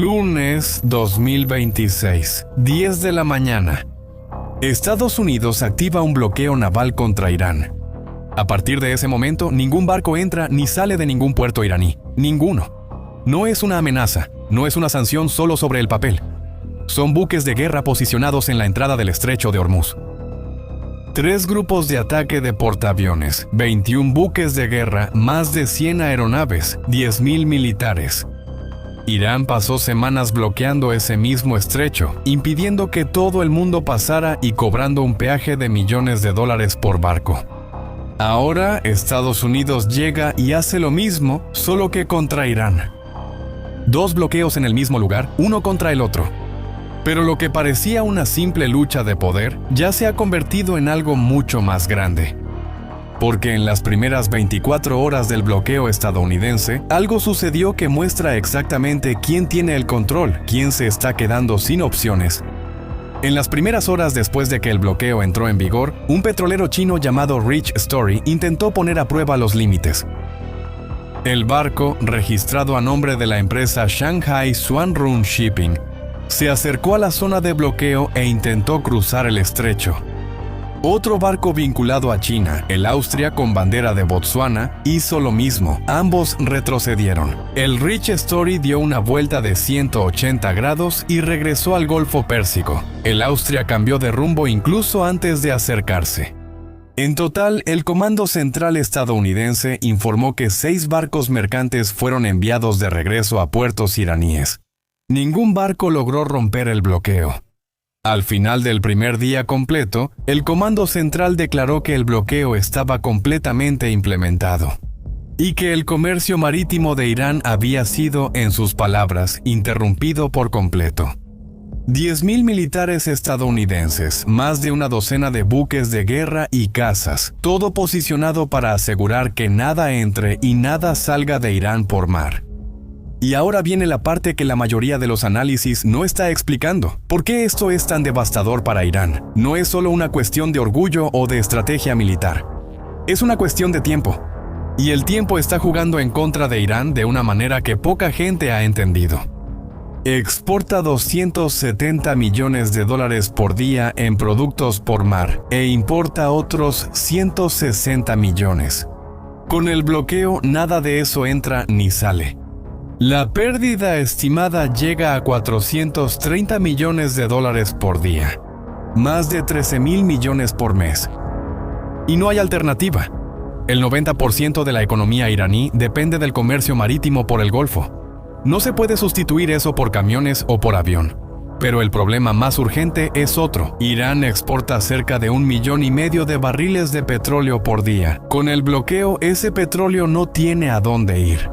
Lunes 2026, 10 de la mañana. Estados Unidos activa un bloqueo naval contra Irán. A partir de ese momento, ningún barco entra ni sale de ningún puerto iraní. Ninguno. No es una amenaza, no es una sanción solo sobre el papel. Son buques de guerra posicionados en la entrada del estrecho de Hormuz. 3 grupos de ataque de portaaviones, 21 buques de guerra, más de 100 aeronaves, 10.000 militares. Irán pasó semanas bloqueando ese mismo estrecho, impidiendo que todo el mundo pasara y cobrando un peaje de millones de dólares por barco. Ahora, Estados Unidos llega y hace lo mismo, solo que contra Irán. 2 bloqueos en el mismo lugar, uno contra el otro. Pero lo que parecía una simple lucha de poder, ya se ha convertido en algo mucho más grande. Porque en las primeras 24 horas del bloqueo estadounidense, algo sucedió que muestra exactamente quién tiene el control, quién se está quedando sin opciones. En las primeras horas después de que el bloqueo entró en vigor, un petrolero chino llamado Rich Story intentó poner a prueba los límites. El barco, registrado a nombre de la empresa Shanghai Suanrun Shipping, se acercó a la zona de bloqueo e intentó cruzar el estrecho. Otro barco vinculado a China, el Austria con bandera de Botsuana, hizo lo mismo. Ambos retrocedieron. El Rich Story dio una vuelta de 180 grados y regresó al Golfo Pérsico. El Austria cambió de rumbo incluso antes de acercarse. En total, el Comando Central estadounidense informó que 6 barcos mercantes fueron enviados de regreso a puertos iraníes. Ningún barco logró romper el bloqueo. Al final del primer día completo, el Comando Central declaró que el bloqueo estaba completamente implementado y que el comercio marítimo de Irán había sido, en sus palabras, interrumpido por completo. 10.000 militares estadounidenses, más de una docena de buques de guerra y cazas, todo posicionado para asegurar que nada entre y nada salga de Irán por mar. Y ahora viene la parte que la mayoría de los análisis no está explicando. ¿Por qué esto es tan devastador para Irán? No es solo una cuestión de orgullo o de estrategia militar. Es una cuestión de tiempo. Y el tiempo está jugando en contra de Irán de una manera que poca gente ha entendido. Exporta 270 millones de dólares por día en productos por mar e importa otros 160 millones. Con el bloqueo, nada de eso entra ni sale. La pérdida estimada llega a 430 millones de dólares por día, más de 13.000 millones por mes. Y no hay alternativa. El 90% de la economía iraní depende del comercio marítimo por el Golfo. No se puede sustituir eso por camiones o por avión. Pero el problema más urgente es otro. Irán exporta cerca de 1,5 millones de barriles de petróleo por día. Con el bloqueo, ese petróleo no tiene a dónde ir.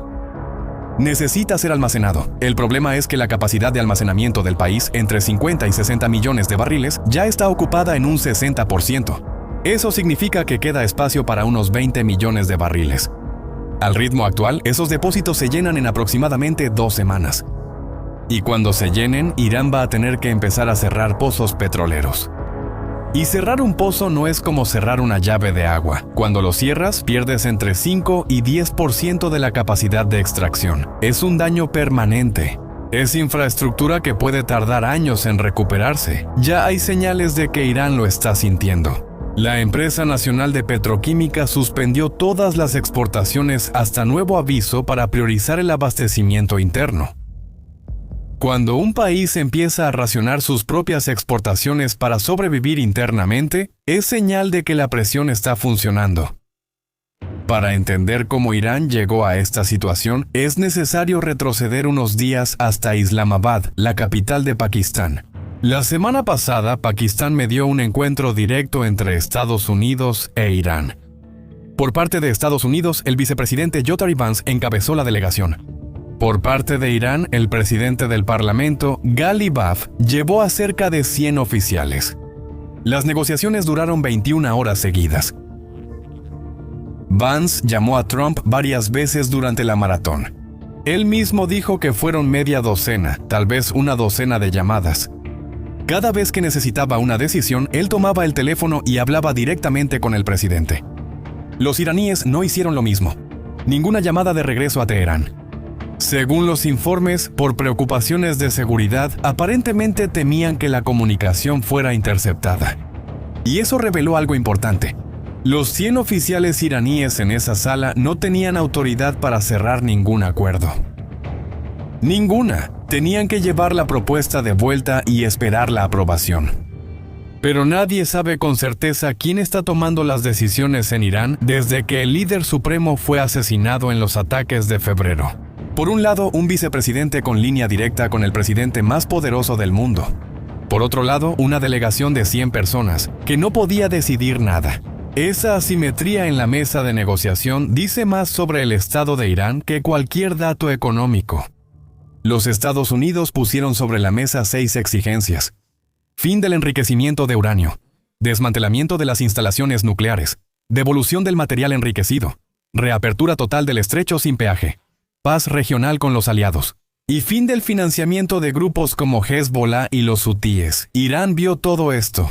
Necesita ser almacenado. El problema es que la capacidad de almacenamiento del país, entre 50 y 60 millones de barriles, ya está ocupada en un 60%. Eso significa que queda espacio para unos 20 millones de barriles. Al ritmo actual, esos depósitos se llenan en aproximadamente 2 semanas. Y cuando se llenen, Irán va a tener que empezar a cerrar pozos petroleros. Y cerrar un pozo no es como cerrar una llave de agua. Cuando lo cierras, pierdes entre 5 y 10% de la capacidad de extracción. Es un daño permanente. Es infraestructura que puede tardar años en recuperarse. Ya hay señales de que Irán lo está sintiendo. La empresa nacional de petroquímica suspendió todas las exportaciones hasta nuevo aviso para priorizar el abastecimiento interno. Cuando un país empieza a racionar sus propias exportaciones para sobrevivir internamente, es señal de que la presión está funcionando. Para entender cómo Irán llegó a esta situación, es necesario retroceder unos días hasta Islamabad, la capital de Pakistán. La semana pasada, Pakistán medió un encuentro directo entre Estados Unidos e Irán. Por parte de Estados Unidos, el vicepresidente Jotari Vance encabezó la delegación. Por parte de Irán, el presidente del Parlamento, Ghali Baf, llevó a cerca de 100 oficiales. Las negociaciones duraron 21 horas seguidas. Vance llamó a Trump varias veces durante la maratón. Él mismo dijo que fueron media docena, tal vez una docena de llamadas. Cada vez que necesitaba una decisión, él tomaba el teléfono y hablaba directamente con el presidente. Los iraníes no hicieron lo mismo. Ninguna llamada de regreso a Teherán. Según los informes, por preocupaciones de seguridad, aparentemente temían que la comunicación fuera interceptada. Y eso reveló algo importante. Los 100 oficiales iraníes en esa sala no tenían autoridad para cerrar ningún acuerdo. Ninguna. Tenían que llevar la propuesta de vuelta y esperar la aprobación. Pero nadie sabe con certeza quién está tomando las decisiones en Irán desde que el líder supremo fue asesinado en los ataques de febrero. Por un lado, un vicepresidente con línea directa con el presidente más poderoso del mundo. Por otro lado, una delegación de 100 personas que no podía decidir nada. Esa asimetría en la mesa de negociación dice más sobre el estado de Irán que cualquier dato económico. Los Estados Unidos pusieron sobre la mesa 6 exigencias. Fin del enriquecimiento de uranio, desmantelamiento de las instalaciones nucleares, devolución del material enriquecido, reapertura total del estrecho sin peaje, paz regional con los aliados, y fin del financiamiento de grupos como Hezbollah y los hutíes. Irán vio todo esto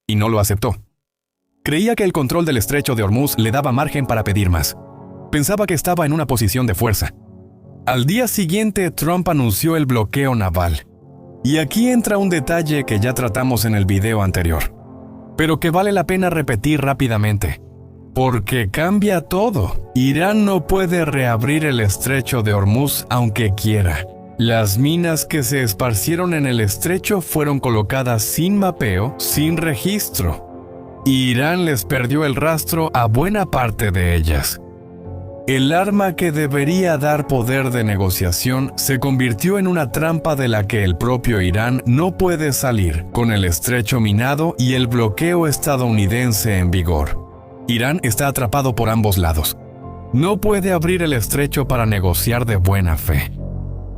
y no lo aceptó. Creía que el control del estrecho de Hormuz le daba margen para pedir más. Pensaba que estaba en una posición de fuerza. Al día siguiente, Trump anunció el bloqueo naval. Y aquí entra un detalle que ya tratamos en el video anterior, pero que vale la pena repetir rápidamente, porque cambia todo. Irán no puede reabrir el estrecho de Hormuz aunque quiera. Las minas que se esparcieron en el estrecho fueron colocadas sin mapeo, sin registro. Irán les perdió el rastro a buena parte de ellas. El arma que debería dar poder de negociación se convirtió en una trampa de la que el propio Irán no puede salir, con el estrecho minado y el bloqueo estadounidense en vigor. Irán está atrapado por ambos lados. No puede abrir el estrecho para negociar de buena fe.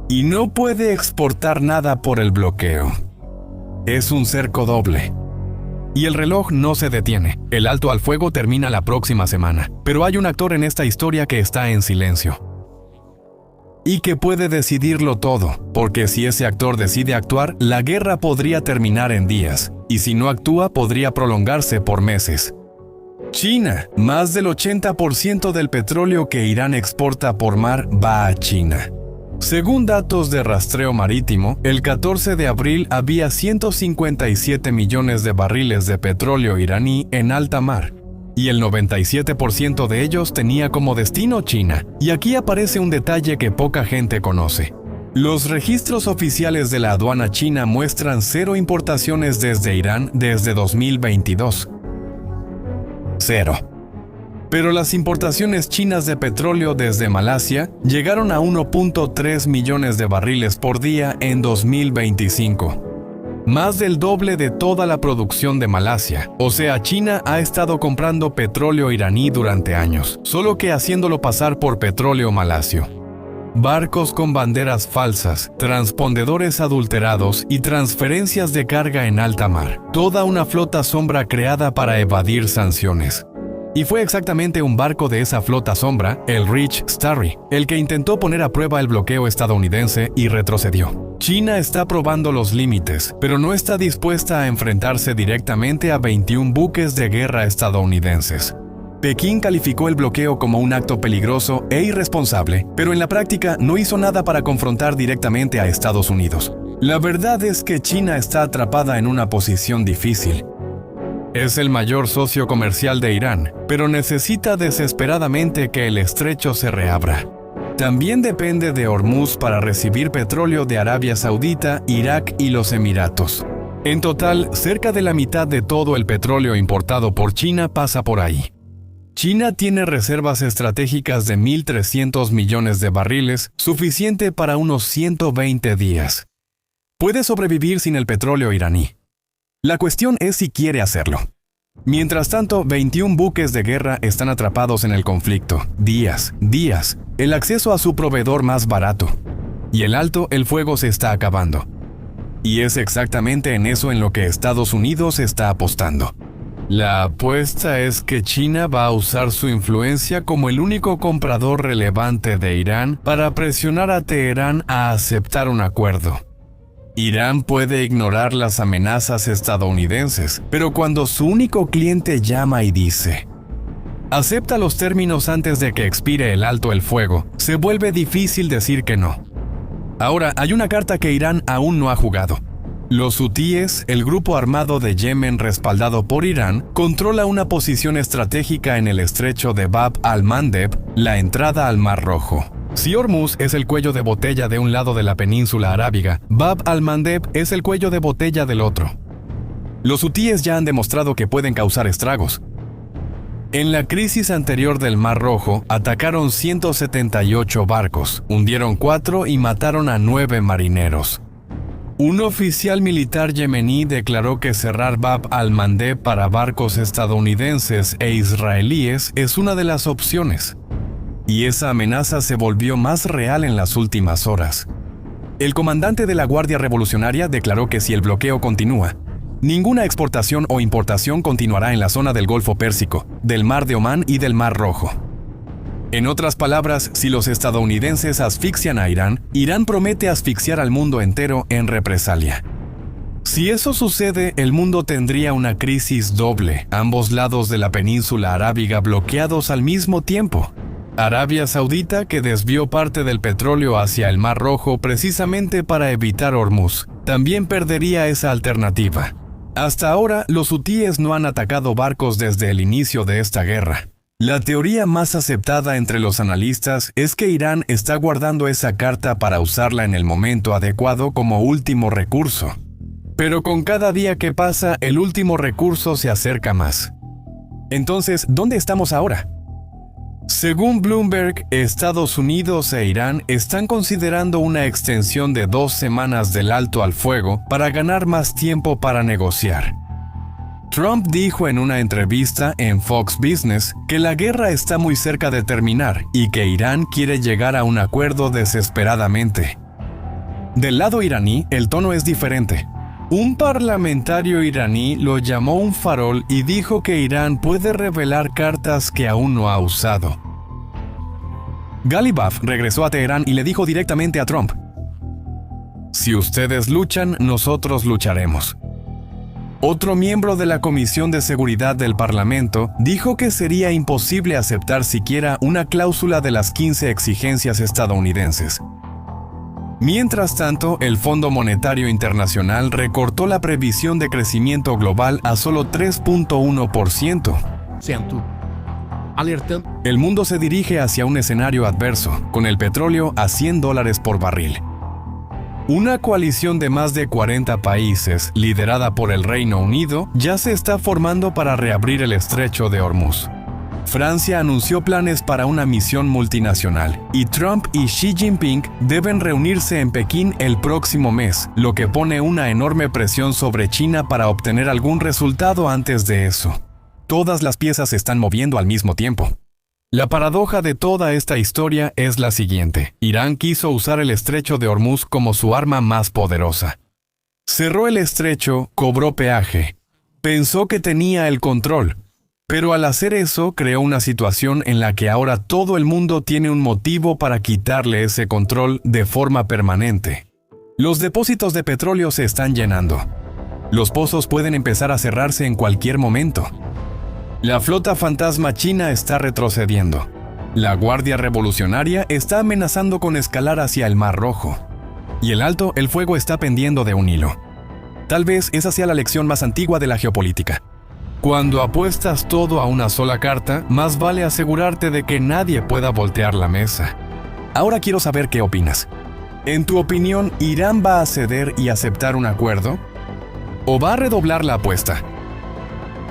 Y no puede exportar nada por el bloqueo. Es un cerco doble. Y el reloj no se detiene. El alto al fuego termina la próxima semana. Pero hay un actor en esta historia que está en silencio. Y que puede decidirlo todo, porque si ese actor decide actuar, la guerra podría terminar en días. Y si no actúa, podría prolongarse por meses. China. Más del 80% del petróleo que Irán exporta por mar va a China. Según datos de rastreo marítimo, el 14 de abril había 157 millones de barriles de petróleo iraní en alta mar, y el 97% de ellos tenía como destino China. Y aquí aparece un detalle que poca gente conoce. Los registros oficiales de la aduana china muestran 0 importaciones desde Irán desde 2022. 0. Pero las importaciones chinas de petróleo desde Malasia llegaron a 1.3 millones de barriles por día en 2025. Más del doble de toda la producción de Malasia. O sea, China ha estado comprando petróleo iraní durante años, solo que haciéndolo pasar por petróleo malasio. Barcos con banderas falsas, transpondedores adulterados y transferencias de carga en alta mar. Toda una flota sombra creada para evadir sanciones. Y fue exactamente un barco de esa flota sombra, el Rich Starry, el que intentó poner a prueba el bloqueo estadounidense y retrocedió. China está probando los límites, pero no está dispuesta a enfrentarse directamente a 21 buques de guerra estadounidenses. Pekín calificó el bloqueo como un acto peligroso e irresponsable, pero en la práctica no hizo nada para confrontar directamente a Estados Unidos. La verdad es que China está atrapada en una posición difícil. Es el mayor socio comercial de Irán, pero necesita desesperadamente que el estrecho se reabra. También depende de Hormuz para recibir petróleo de Arabia Saudita, Irak y los Emiratos. En total, cerca de la mitad de todo el petróleo importado por China pasa por ahí. China tiene reservas estratégicas de 1.300 millones de barriles, suficiente para unos 120 días. Puede sobrevivir sin el petróleo iraní. La cuestión es si quiere hacerlo. Mientras tanto, 21 buques de guerra están atrapados en el conflicto. Días. El acceso a su proveedor más barato. Y el alto el fuego se está acabando. Y es exactamente en eso en lo que Estados Unidos está apostando. La apuesta es que China va a usar su influencia como el único comprador relevante de Irán para presionar a Teherán a aceptar un acuerdo. Irán puede ignorar las amenazas estadounidenses, pero cuando su único cliente llama y dice: acepta los términos antes de que expire el alto el fuego, se vuelve difícil decir que no. Ahora, hay una carta que Irán aún no ha jugado. Los hutíes, el grupo armado de Yemen respaldado por Irán, controla una posición estratégica en el estrecho de Bab al-Mandeb, la entrada al Mar Rojo. Si Hormuz es el cuello de botella de un lado de la península arábiga, Bab al-Mandeb es el cuello de botella del otro. Los hutíes ya han demostrado que pueden causar estragos. En la crisis anterior del Mar Rojo, atacaron 178 barcos, hundieron 4 y mataron a 9 marineros. Un oficial militar yemení declaró que cerrar Bab al-Mandeb para barcos estadounidenses e israelíes es una de las opciones. Y esa amenaza se volvió más real en las últimas horas. El comandante de la Guardia Revolucionaria declaró que si el bloqueo continúa, ninguna exportación o importación continuará en la zona del Golfo Pérsico, del Mar de Omán y del Mar Rojo. En otras palabras, si los estadounidenses asfixian a Irán, Irán promete asfixiar al mundo entero en represalia. Si eso sucede, el mundo tendría una crisis doble, ambos lados de la península arábiga bloqueados al mismo tiempo. Arabia Saudita, que desvió parte del petróleo hacia el Mar Rojo precisamente para evitar Hormuz, también perdería esa alternativa. Hasta ahora, los hutíes no han atacado barcos desde el inicio de esta guerra. La teoría más aceptada entre los analistas es que Irán está guardando esa carta para usarla en el momento adecuado como último recurso. Pero con cada día que pasa, el último recurso se acerca más. Entonces, ¿dónde estamos ahora? Según Bloomberg, Estados Unidos e Irán están considerando una extensión de 2 semanas del alto al fuego para ganar más tiempo para negociar. Trump dijo en una entrevista en Fox Business que la guerra está muy cerca de terminar y que Irán quiere llegar a un acuerdo desesperadamente. Del lado iraní, el tono es diferente. Un parlamentario iraní lo llamó un farol y dijo que Irán puede revelar cartas que aún no ha usado. Ghalibaf regresó a Teherán y le dijo directamente a Trump: "Si ustedes luchan, nosotros lucharemos". Otro miembro de la Comisión de Seguridad del Parlamento dijo que sería imposible aceptar siquiera una cláusula de las 15 exigencias estadounidenses. Mientras tanto, el Fondo Monetario Internacional recortó la previsión de crecimiento global a solo 3.1%. El mundo se dirige hacia un escenario adverso, con el petróleo a $100 por barril. Una coalición de más de 40 países, liderada por el Reino Unido, ya se está formando para reabrir el estrecho de Hormuz. Francia anunció planes para una misión multinacional, y Trump y Xi Jinping deben reunirse en Pekín el próximo mes, lo que pone una enorme presión sobre China para obtener algún resultado antes de eso. Todas las piezas se están moviendo al mismo tiempo. La paradoja de toda esta historia es la siguiente: Irán quiso usar el estrecho de Hormuz como su arma más poderosa. Cerró el estrecho, cobró peaje, pensó que tenía el control, pero al hacer eso creó una situación en la que ahora todo el mundo tiene un motivo para quitarle ese control de forma permanente. Los depósitos de petróleo se están llenando. Los pozos pueden empezar a cerrarse en cualquier momento. La flota fantasma china está retrocediendo. La Guardia Revolucionaria está amenazando con escalar hacia el Mar Rojo. Y el fuego está pendiendo de un hilo. Tal vez esa sea la lección más antigua de la geopolítica. Cuando apuestas todo a una sola carta, más vale asegurarte de que nadie pueda voltear la mesa. Ahora quiero saber qué opinas. En tu opinión, ¿Irán va a ceder y aceptar un acuerdo? ¿O va a redoblar la apuesta?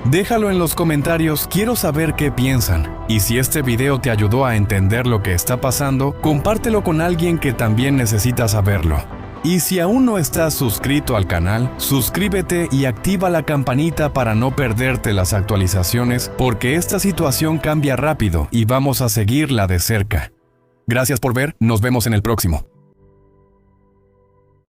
Déjalo en los comentarios, quiero saber qué piensan. Y si este video te ayudó a entender lo que está pasando, compártelo con alguien que también necesita saberlo. Y si aún no estás suscrito al canal, suscríbete y activa la campanita para no perderte las actualizaciones, porque esta situación cambia rápido y vamos a seguirla de cerca. Gracias por ver, nos vemos en el próximo.